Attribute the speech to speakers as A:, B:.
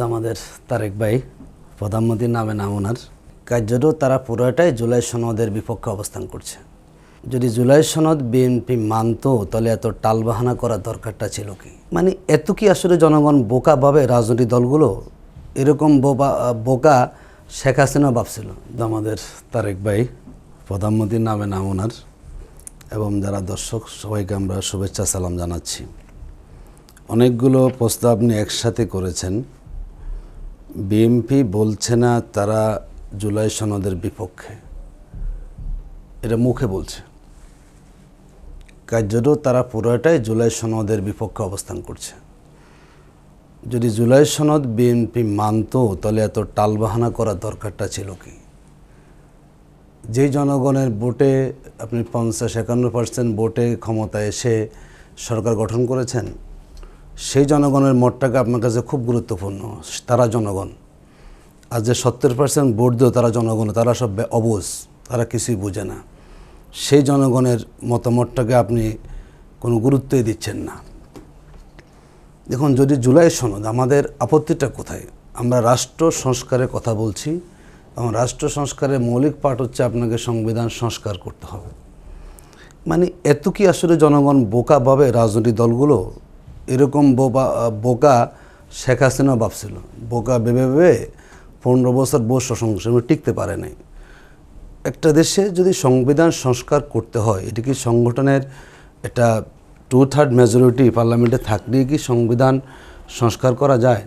A: আমাদের তারেক ভাই প্রধানমন্ত্রীর নামে নাম ওনার কার্যত তারা পুরোটাই জুলাই সনদের বিপক্ষে অবস্থান করছে। যদি জুলাই সনদ বিএনপি মানতো তাহলে এত টালবাহানা করার দরকারটা ছিল কি? মানে এত কি আসলে জনগণ বোকা ভাবে? রাজনৈতিক দলগুলো এরকম বোকা শেখ হাসিনা ভাবছিল। আমাদের তারেক ভাই প্রধানমন্ত্রীর নামে নাম ওনার এবং যারা দর্শক সবাইকে আমরা শুভেচ্ছা সালাম জানাচ্ছি। অনেকগুলো প্রস্তাব আপনি একসাথে করেছেন। বিএনপি বলছে না তারা জুলাই সনদের বিপক্ষে, এটা মুখে বলছে। কার্যত তারা পুরোটাই জুলাই সনদের বিপক্ষে অবস্থান করছে। যদি জুলাই সনদ বিএনপি মানতো তাহলে এত টালবাহানা করার দরকারটা ছিল কি? যেই জনগণের ভোটে আপনি 50-51% ভোটে ক্ষমতায় এসে সরকার গঠন করেছেন, সেই জনগণের মতটাকে আপনার কাছে খুব গুরুত্বপূর্ণ। তারা জনগণ। আর যে 70% ভোট দিও তারা জনগণ, তারা সব অবুঝ, তারা কিছুই বোঝে না। সেই জনগণের মতামতটাকে আপনি কোনো গুরুত্বই দিচ্ছেন না। দেখুন, যদি জুলাই সনদ, আমাদের আপত্তিটা কোথায়? আমরা রাষ্ট্র সংস্কারের কথা বলছি এবং রাষ্ট্র সংস্কারের মৌলিক পার্ট হচ্ছে আপনাকে সংবিধান সংস্কার করতে হবে। মানে এত কি আসলে জনগণ বোকা ভাবে? রাজনৈতিক দলগুলো এরকম বোকা শেখ হাসিনা ভাবছিল। বোকা ভেবে 15 বছর বসে সংসদে টিকতে পারে নাই। একটা দেশে যদি সংবিধান সংস্কার করতে হয়, এটি কি সংগঠনের এটা 2/3 মেজরিটি পার্লামেন্টে থাকলেই কি সংবিধান সংস্কার করা যায়?